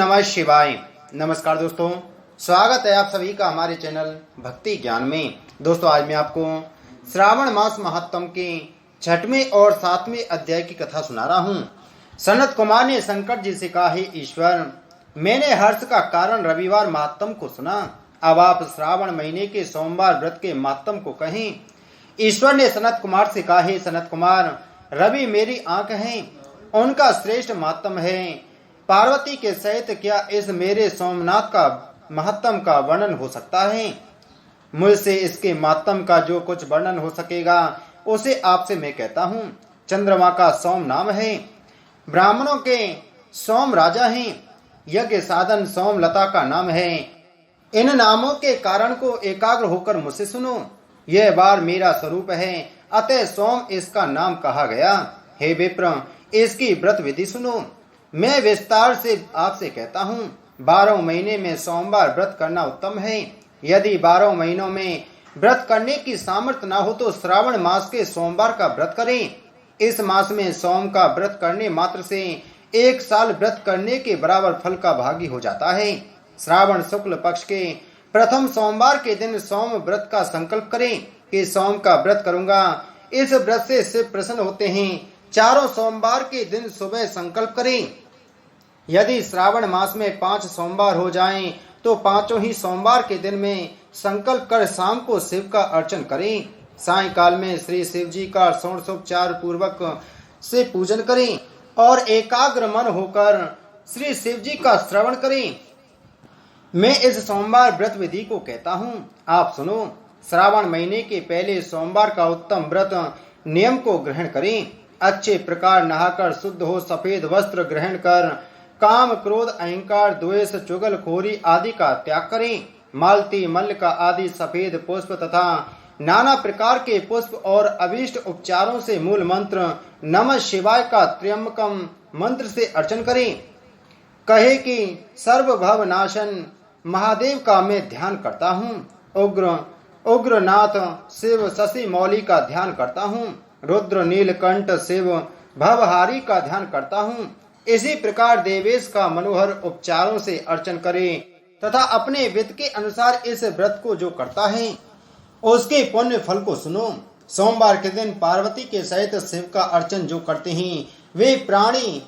नमः शिवाय। नमस्कार दोस्तों, स्वागत है आप सभी का हमारे चैनल भक्ति ज्ञान में। दोस्तों, आज मैं आपको श्रावण मास महात्म के 6वें और 7वें अध्याय की कथा सुना रहा हूँ। सनत कुमार ने शंकर जी से कहा, हे ईश्वर, मैंने हर्ष का कारण रविवार महात्म को सुना। अब आप श्रावण महीने के सोमवार व्रत के महात्म को कहें। ईश्वर ने सनत कुमार से कहा, हे सनत कुमार, रवि मेरी आंख है, उनका श्रेष्ठ महात्म है। पार्वती के सहित क्या इस मेरे सोमनाथ का महात्म का वर्णन हो सकता है? मुझसे इसके महात्म का जो कुछ वर्णन हो सकेगा उसे आपसे मैं कहता हूँ। चंद्रमा का सोम नाम है, ब्राह्मणों के सोम राजा हैं, यज्ञ साधन सोम लता का नाम है। इन नामों के कारण को एकाग्र होकर मुझसे सुनो। यह बार मेरा स्वरूप है, अतः सोम इसका नाम कहा गया। हे विप्र, इसकी व्रत विधि सुनो। मैं विस्तार से आपसे कहता हूँ, 12 महीने में सोमवार व्रत करना उत्तम है। यदि 12 महीनों में व्रत करने की सामर्थ्य न हो तो श्रावण मास के सोमवार का व्रत करें। इस मास में सोम का व्रत करने मात्र से 1 साल व्रत करने के बराबर फल का भागी हो जाता है। श्रावण शुक्ल पक्ष के प्रथम सोमवार के दिन सोम व्रत का संकल्प करें कि सोम का व्रत करूंगा। इस व्रत से शिव प्रसन्न होते हैं। चारों सोमवार के दिन सुबह संकल्प करें। यदि श्रावण मास में 5 सोमवार हो जाएं, तो 5 ही सोमवार के दिन में संकल्प कर शाम को शिव का अर्चन करें। सायंकाल में श्री शिव जी का षोडशोपचार पूर्वक से पूजन करें और एकाग्र मन होकर श्री शिव जी का श्रवण करें। मैं इस सोमवार व्रत विधि को कहता हूँ, आप सुनो। श्रावण महीने के पहले सोमवार का उत्तम व्रत नियम को ग्रहण करें। अच्छे प्रकार नहाकर शुद्ध हो सफेद वस्त्र ग्रहण कर काम, क्रोध, अहंकार, द्वेष, चुगलखोरी आदि का त्याग करें। मालती, मल्ल आदि सफेद पुष्प तथा नाना प्रकार के पुष्प और अभीष्ट उपचारों से मूल मंत्र नमः शिवाय का त्र्यंबकम मंत्र से अर्चन करें। कहे कि सर्वभव नाशन महादेव का मैं ध्यान करता हूँ। उग्रनाथ शिव शशि मौली का ध्यान करता हूँ। रुद्र नीलकंठ शिव भवहारी का ध्यान करता हूँ। इसी प्रकार देवेश का मनोहर उपचारों से अर्चन करें तथा अपने वित्त के अनुसार इस व्रत को जो करता है उसके पुण्य फल को सुनो। सोमवार के दिन पार्वती के सहित शिव का अर्चन जो करते हैं वे प्राणी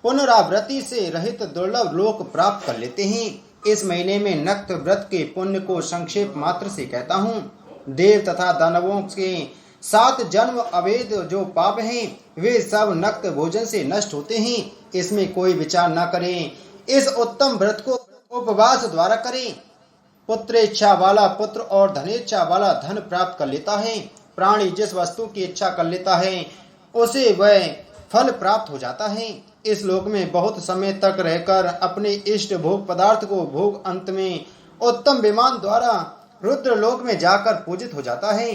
पुनरावृत्ति से रहित दुर्लभ लोक प्राप्त कर लेते हैं। इस महीने में नक्त व्रत के पुण्य को संक्षेप मात्र से कहता हूँ। देव तथा दानवों के 7 जन्म अवैध जो पाप हैं वे सब नक्त भोजन से नष्ट होते हैं। इसमें कोई विचार न करें। इस उत्तम व्रत को उपवास द्वारा करें। पुत्रेच्छा वाला पुत्र और धनेच्छा वाला धन प्राप्त कर लेता है। प्राणी जिस वस्तु की इच्छा कर लेता है उसे वह फल प्राप्त हो जाता है। इस लोक में बहुत समय तक रहकर अपने इष्ट भोग पदार्थ को भोग अंत में उत्तम विमान द्वारा रुद्र लोक में जाकर पूजित हो जाता है।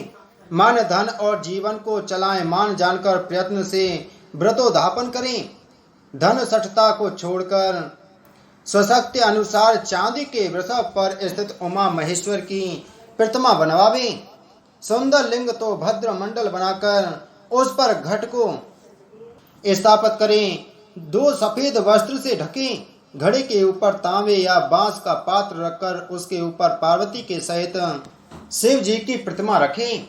मन, धन और जीवन को चलाएं मान जानकर प्रयत्न से व्रतोद्यापन करें। धन सठता को छोड़कर स्वशक्ति अनुसार चांदी के वृषभ पर स्थित उमा महेश्वर की प्रतिमा बनवावे। सुंदर लिंग तो भद्र मंडल बनाकर उस पर घट को स्थापित करें। 2 सफेद वस्त्र से ढकें। घड़े के ऊपर तांबे या बांस का पात्र रखकर उसके ऊपर पार्वती के सहित शिव जी की प्रतिमा रखें।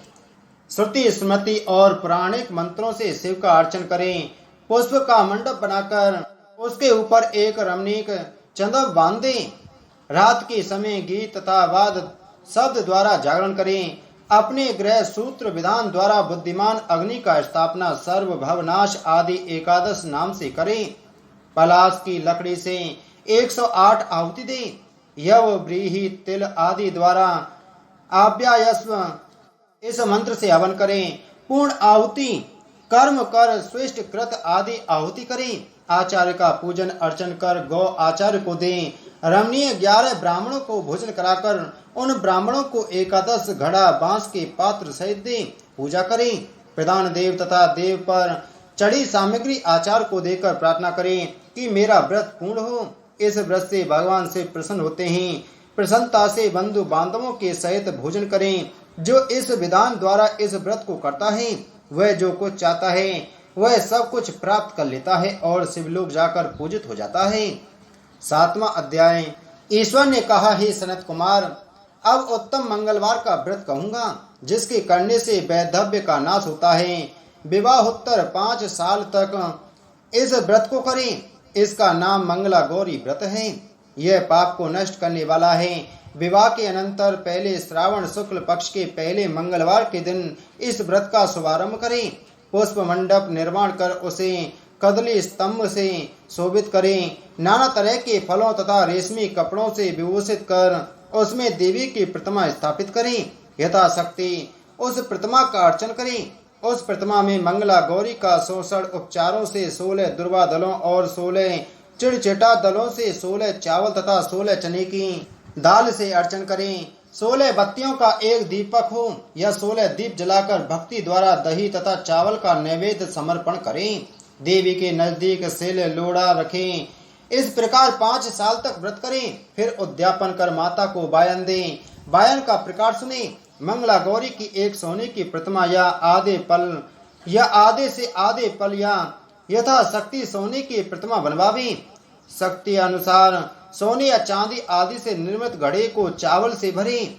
श्रुति, स्मृति और पौराणिक मंत्रों से शिव का अर्चन करें। पुष्प का मंडप बनाकर उसके ऊपर एक रमणीक चंदव बांध दें। रात के समय गीत तथा वाद शब्द द्वारा जागरण करें। अपने ग्रह सूत्र विधान द्वारा बुद्धिमान अग्नि का स्थापना सर्व भवनाश आदि 11 नाम से करें। पलाश की लकड़ी से 108 आहुति दें। यव, व्रीहि, तिल आदि द्वारा आभ्यायस्व इस मंत्र से हवन करें। पूर्ण आहुति कर्म कर स्विष्ट कृत आदि आहुति करें। आचार्य का पूजन अर्चन कर गौ आचार्य को दें। रमणीय 11 ब्राह्मणों को भोजन कराकर उन ब्राह्मणों को 11 घड़ा बांस के पात्र सहित दें। पूजा करें। प्रधान देव तथा देव पर चढ़ी सामग्री आचार्य को देकर प्रार्थना करें कि मेरा व्रत पूर्ण हो। इस व्रत से भगवान से प्रसन्न होते हैं। प्रसन्नता से बंधु बांधवों के सहित भोजन करें। जो इस विधान द्वारा इस व्रत को करता है वह जो कुछ चाहता है वह सब कुछ प्राप्त कर लेता है और शिवलोक जाकर पूजित हो जाता है। 7वां अध्याय। ईश्वर ने कहा, हे सनत कुमार, अब उत्तम मंगलवार का व्रत कहूंगा, जिसके करने से वैधव्य का नाश होता है। विवाहोत्तर 5 साल तक इस व्रत को करें। इसका नाम मंगला गौरी व्रत है। यह पाप को नष्ट करने वाला है। विवाह के अनंतर पहले श्रावण शुक्ल पक्ष के पहले मंगलवार के दिन इस व्रत का शुभारंभ करें। पुष्प मंडप निर्माण कर उसे कदली स्तंभ से शोभित करें। नाना तरह के फलों तथा रेशमी कपड़ों से विभूषित कर उसमें देवी की प्रतिमा स्थापित करें। यथाशक्ति उस प्रतिमा का अर्चन करें। उस प्रतिमा में मंगला गौरी का 16 उपचारों से 16 दुर्वा दलों और 16 चिड़चिटा दलों से 16 चावल तथा 16 चने की दाल से अर्चन करें। 16 बत्तियों का एक दीपक हो या 16 दीप जलाकर भक्ति द्वारा दही तथा चावल का नैवेद्य समर्पण करें। देवी के नजदीक सिल लोढ़ा रखें। इस प्रकार 5 साल तक व्रत करें। फिर उद्यापन कर माता को वायन दें। वायन का प्रकार सुने। मंगला गौरी की एक सोने की प्रतिमा या आधे पल या आधे से आधे पल या यथाशक्ति सोने की प्रतिमा बनवावे। शक्ति अनुसार सोने या चांदी आदि से निर्मित घड़े को चावल से भरें।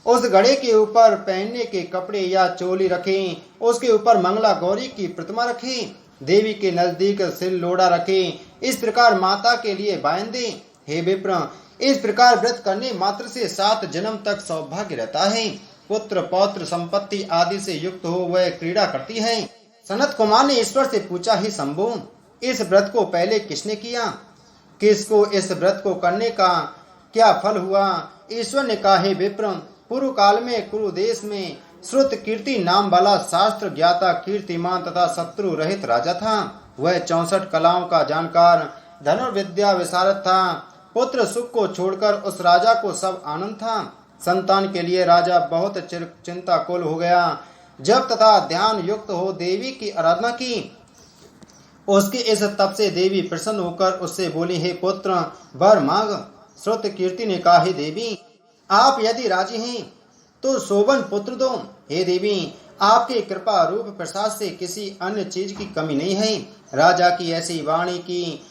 उस घड़े के ऊपर पहनने के कपड़े या चोली रखें। उसके ऊपर मंगला गौरी की प्रतिमा रखें। देवी के नजदीक सिल लोढ़ा रखें। इस प्रकार माता के लिए वायन दें। हे विप्र, इस प्रकार व्रत करने मात्र से 7 जन्म तक सौभाग्य रहता है। पुत्र पौत्र संपत्ति आदि से युक्त हो वह क्रीड़ा करती है। सनत कुमार ने ईश्वर से पूछा, ही शंभु, इस व्रत को पहले किसने किया? किसको इस व्रत को करने का क्या फल हुआ? ईश्वर ने कहा, हे विप्र, पूर्व काल में कुरु देश में श्रुत कीर्ति नाम वाला शास्त्र ज्ञाता कीर्तिमान तथा शत्रु रहित राजा था। वह 64 कलाओं का जानकार धनुर्विद्या विशारद था। पुत्र सुख को छोड़कर उस राजा को सब आनंद था। संतान के लिए राजा बहुत चिंताकुल हो गया। जब तथा ध्यान युक्त हो देवी की आराधना की। उसके इस तप से देवी प्रसन्न होकर उससे बोली, हे पुत्र, वर मांग। श्रुत कीर्ति ने कहा, हे देवी, आप यदि राजी हैं तो शोभन पुत्र दो। हे देवी, आपके कृपा रूप प्रसाद से किसी अन्य चीज की कमी नहीं है। राजा की ऐसी वाणी की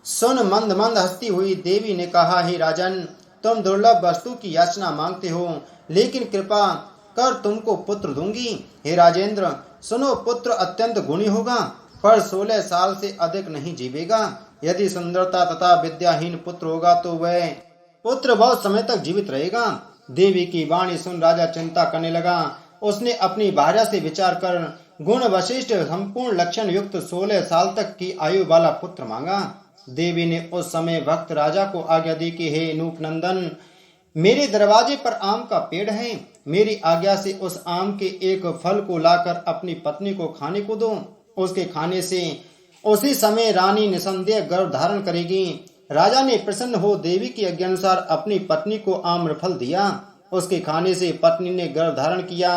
सुन मंद मंद हंसती हुई देवी ने कहा, हे राजन, तुम दुर्लभ वस्तु की याचना मांगते हो, लेकिन कृपा कर तुमको पुत्र दूंगी। हे राजेंद्र, सुनो, पुत्र अत्यंत गुणी होगा, पर 16 साल से अधिक नहीं जीवेगा। यदि सुंदरता तथा विद्याहीन पुत्र होगा तो वह पुत्र बहुत समय तक जीवित रहेगा। देवी की वाणी सुन राजा चिंता करने लगा। उसने अपनी भार्या से विचार कर गुण वशिष्ठ संपूर्ण लक्षण युक्त 16 साल तक की आयु वाला पुत्र मांगा। देवी ने उस समय भक्त राजा को आज्ञा दी कि हे नूपनंदन, मेरे दरवाजे पर आम का पेड़ है। मेरी आज्ञा से उस आम के एक फल को लाकर अपनी पत्नी को खाने को दो। उसके खाने से उसी समय रानी निसंदेह गर्भ धारण करेगी। राजा ने प्रसन्न हो देवी की आज्ञा अनुसार अपनी पत्नी को आम्रफल दिया। उसके खाने से पत्नी ने गर्भ धारण किया।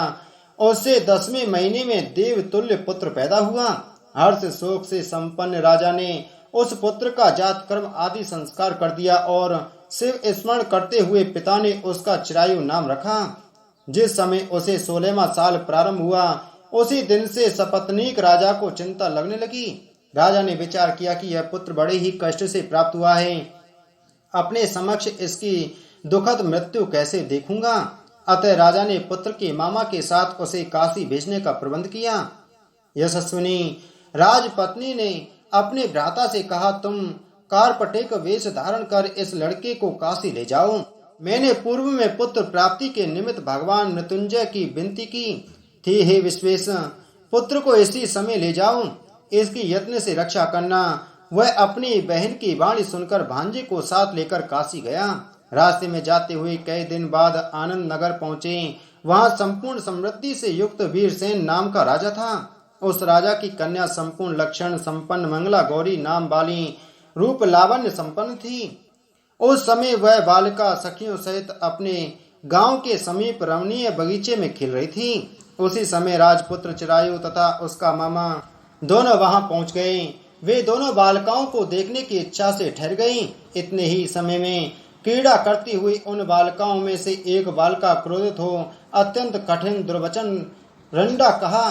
उससे 10वें महीने में देव तुल्य पुत्र पैदा हुआ। हर्ष शोक से संपन्न राजा ने उस पुत्र का जात कर्म आदि संस्कार कर दिया और शिव स्मरण करते हुए पिता ने उसका चिरायु नाम रखा। जिस समय उसे 16वां साल प्रारंभ हुआ, उसी दिन से सपत्नीक राजा को चिंता लगने लगी। राजा ने विचार किया कि यह पुत्र बड़े ही कष्ट से प्राप्त हुआ है। अपने समक्ष इसकी दुखद मृत्यु कैसे देखूंगा। अतः राजा ने पुत्र के मामा के साथ उसे काशी भेजने का प्रबंध किया। यशस्विनी राजपत्नी ने अपने भ्राता से कहा, तुम कारपटेक वेश धारण कर इस लड़के को काशी ले जाओ। मैंने पूर्व में पुत्र प्राप्ति के निमित्त भगवान मृत्युंजय की विनती की थी। हे विश्वेश, पुत्र को इसी समय ले जाओ। इसकी यत्न से रक्षा करना। वह अपनी बहन की वाणी सुनकर भांजे को साथ लेकर काशी गया। रास्ते में जाते हुए कई दिन बाद आनंद नगर पहुंचे। वहां संपूर्ण समृद्धि से युक्त वीरसेन नाम का राजा था। उस राजा की कन्या संपूर्ण लक्षण संपन्न मंगला गौरी नाम वाली रूप लावण्य संपन्न थी। उस समय वह बालिका सखियों सहित अपने गांव के समीप रमणीय बगीचे में खेल रही थी। उसी समय राजपुत्र चिरायु तथा उसका मामा दोनों वहां पहुंच गए। वे दोनों बालिकाओं को देखने की इच्छा से ठहर गईं। इतने ही समय में क्रीड़ा करती हुई उन बालिकाओं में से एक बालिका क्रोधित हो अत्यंत कठिन दुर्वचन रंडा कहा।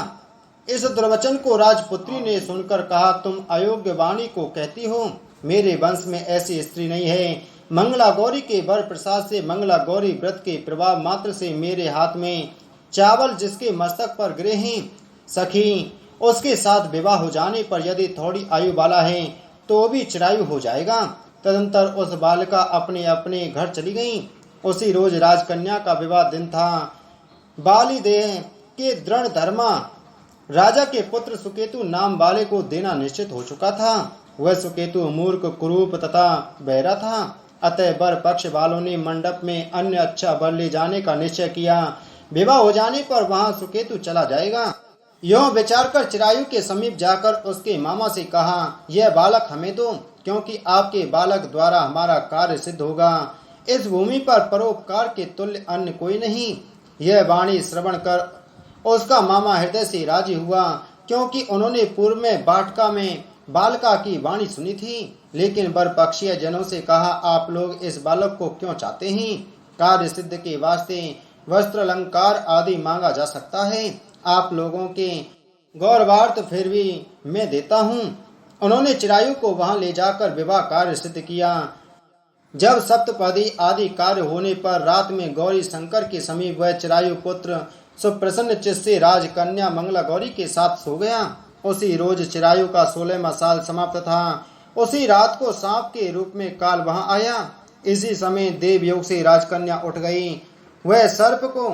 इस दुर्वचन को राजपुत्री ने सुनकर कहा, तुम अयोग्य वाणी को कहती हो। मेरे वंश में ऐसी स्त्री नहीं है। मंगला गौरी के वर प्रसाद से, मंगला गौरी व्रत के प्रभाव मात्र से मेरे हाथ में चावल जिसके मस्तक पर गिरे हैं, सखी उसके साथ विवाह हो जाने पर यदि थोड़ी आयु वाला है तो भी चिरायु हो जाएगा। तदंतर उस बालिका अपने अपने घर चली गई। उसी रोज राजकन्या का विवाह दिन था। बाली देह के दृढ़ धर्मा राजा के पुत्र सुकेतु नाम वाले को देना निश्चित हो चुका था। वह सुकेतु मूर्ख, कुरूप तथा बहरा था। अतः वर पक्ष वालों ने मंडप में अन्य अच्छा वर ले जाने का निश्चय किया। विवाह हो जाने पर वहां सुकेतु चला जाएगा। यह विचार कर चिरायु के समीप जाकर उसके मामा से कहा, यह बालक हमें दो, क्योंकि आपके बालक द्वारा हमारा कार्य सिद्ध होगा। इस भूमि पर परोपकार के तुल्य अन्य कोई नहीं। यह वाणी श्रवण कर उसका मामा हृदय से राजी हुआ, क्योंकि उन्होंने पूर्व में बाटका में बालिका की वाणी सुनी थी। लेकिन वर पक्षीय जनों से कहा, आप लोग इस बालक को क्यों चाहते हैं? कार्य सिद्ध के वास्ते वस्त्र अलंकार आदि मांगा जा सकता है। आप लोगों के गौरवार्थ फिर भी मैं देता हूँ। उन्होंने चिरायु को वहां ले जाकर विवाह कार्य सिद्ध किया। जब सप्तपदी आदि कार्य होने पर रात में गौरी शंकर के समीप वह चिरायु पुत्र सुप्रसन्न चित्त से राजकन्या मंगला गौरी के साथ सो गया। उसी रोज चिरायु का 16वां साल समाप्त था। उसी रात को सांप के रूप में काल वहां आया। इसी समय देव योग से राजकन्या उठ गई। वह सर्प को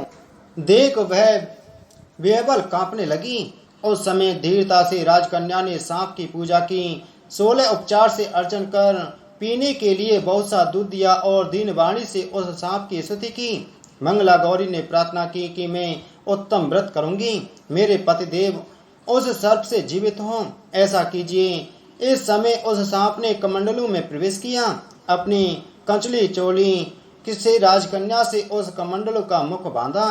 देख वह विह्वल कांपने लगी। उस समय धीरता से राजकन्या ने सांप की पूजा की। 16 उपचार से अर्चन कर पीने के लिए बहुत सा दूध दिया और दीन वाणी से उस सांप की स्तुति की। मंगला गौरी ने प्रार्थना की कि मैं उत्तम व्रत करूंगी, मेरे पतिदेव उस सर्प से जीवित हों, ऐसा कीजिए। इस समय उस सांप ने कमंडलू में प्रवेश किया। अपनी कंचली चोली से राजकन्या से उस कमंडलू का मुख बांधा।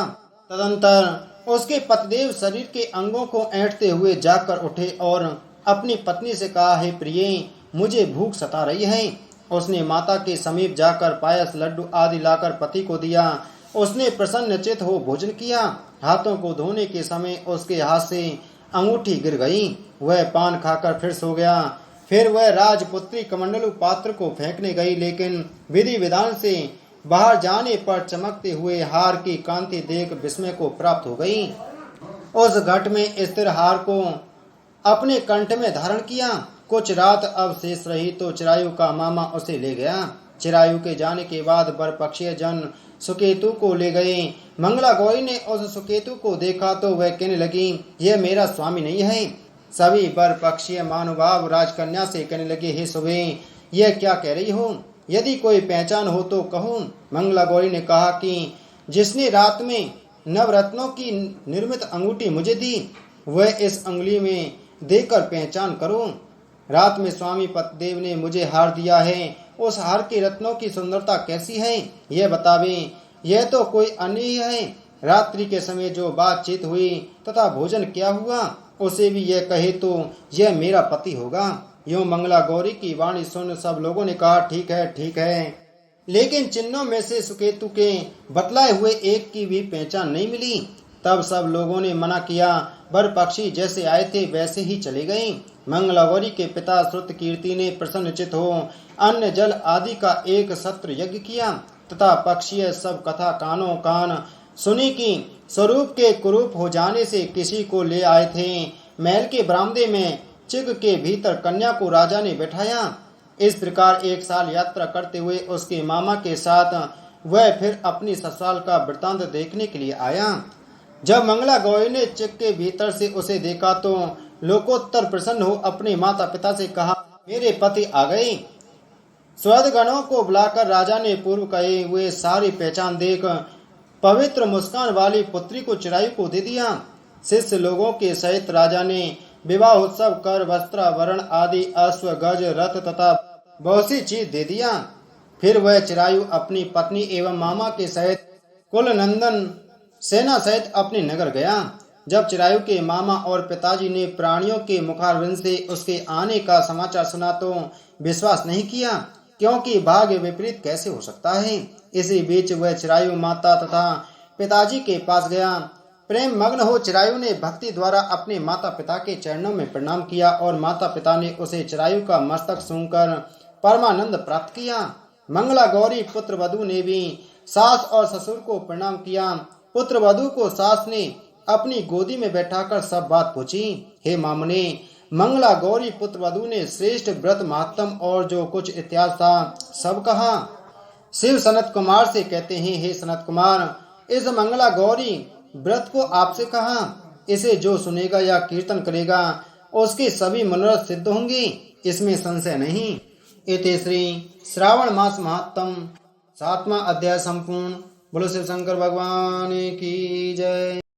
तदंतर उसके पतिदेव शरीर के अंगों को ऐंठते हुए जाकर उठे और अपनी पत्नी से कहा, हे प्रिय, मुझे भूख सता रही है। उसने माता के समीप जाकर पायस, लड्डू आदि लाकर पति को दिया। उसने प्रसन्नचित हो भोजन किया। हाथों को धोने के समय उसके हाथ से अंगूठी गिर गई। वह पान खाकर फिर सो गया। फिर वह राजपुत्री कमंडलू पात्र को फेंकने गई, लेकिन विधि विधान से बाहर जाने पर चमकते हुए हार की कांति देख विस्मय को प्राप्त हो गई। उस घट में स्थिर हार को अपने कंठ में धारण किया। कुछ रात अब शेष रही तो चिरायु का मामा उसे ले गया। चिरायु के जाने के बाद वर पक्षीय जन सुकेतु को ले गए। मंगला गौरी ने उस सुकेतु को देखा तो वह कहने लगी, यह मेरा स्वामी नहीं है। सभी वर पक्षीय महानुभाव राजकन्या से कहने लगे, हे सुबे, यह क्या कह रही हो? यदि कोई पहचान हो तो कहो। मंगला गौरी ने कहा कि जिसने रात में नवरत्नों की निर्मित अंगूठी मुझे दी, वह इस अंगुली में देकर पहचान करो। रात में स्वामी पतिदेव ने मुझे हार दिया है। उस हार के रत्नों की सुंदरता कैसी है, यह बतावे। यह तो कोई अन्य ही है। रात्रि के समय जो बातचीत हुई तथा भोजन क्या हुआ, उसे भी यह कहे तो यह मेरा पति होगा। यूं मंगला गौरी की वाणी सुन सब लोगों ने कहा, ठीक है, ठीक है। लेकिन चिन्हों में से सुकेतु के बतलाए हुए एक की भी पहचान नहीं मिली। तब सब लोगों ने मना किया। वर पक्षी जैसे आए थे वैसे ही चले गए। मंगला गौरी के पिता श्रुत कीर्ति ने प्रसन्नचित हो अन्न जल आदि का एक सत्र यज्ञ किया तथा पक्षीय सब कथा कानों कान सुनी की स्वरूप के कुरूप हो जाने से किसी को ले आए थे। महल के बरामदे में चिग के भीतर कन्या को राजा ने बैठाया। इस प्रकार 1 साल यात्रा करते हुए उसके मामा के साथ वह फिर अपनी ससुराल का वृतांत देखने के लिए आया। जब मंगला गौरी ने चिग के भीतर से उसे देखा तो लोकोत्तर प्रसन्न हो अपने माता पिता से कहा, मेरे पति आ गए। स्वदगणों को बुलाकर राजा ने पूर्व कहे हुए सारी पहचान देख पवित्र मुस्कान वाली पुत्री को चिरायु को दे दिया। शिष्य लोगों के सहित राजा ने विवाह उत्सव कर वस्त्राभरण आदि अश्व गज रथ तथा बहुत सी चीज दे दिया। फिर वह चिरायु अपनी पत्नी एवं मामा के सहित कुल नंदन सेना सहित अपने नगर गया। जब चिरायु के मामा और पिताजी ने प्राणियों के मुखारविंद से उसके आने का समाचार सुना तो विश्वास नहीं किया, क्योंकि भाग्य विपरीत कैसे हो सकता है। इसी बीच वह चिरायु माता तथा पिताजी के पास गया। प्रेम मग्न हो चिरायु ने भक्ति द्वारा अपने माता पिता के चरणों में प्रणाम किया और माता पिता ने उसे चिरायु का मस्तक सूंघकर परमानंद प्राप्त किया। मंगला गौरी पुत्र वधु ने भी सास और ससुर को प्रणाम किया। पुत्र वधु को सास ने अपनी गोदी में बैठाकर सब बात पूछी। हे मामने, मंगला गौरी पुत्र वधु ने श्रेष्ठ व्रत महात्म और जो कुछ इतिहास था सब कहा। शिव सनत कुमार से कहते हैं, हे सनत कुमार, इस मंगला गौरी व्रत को आपसे कहा, इसे जो सुनेगा या कीर्तन करेगा उसके सभी मनोरथ सिद्ध होंगे, इसमें संशय नहीं। इति श्री श्रावण मास महात्म 7वां अध्याय संपूर्ण। बोलो शिव शंकर भगवान की जय।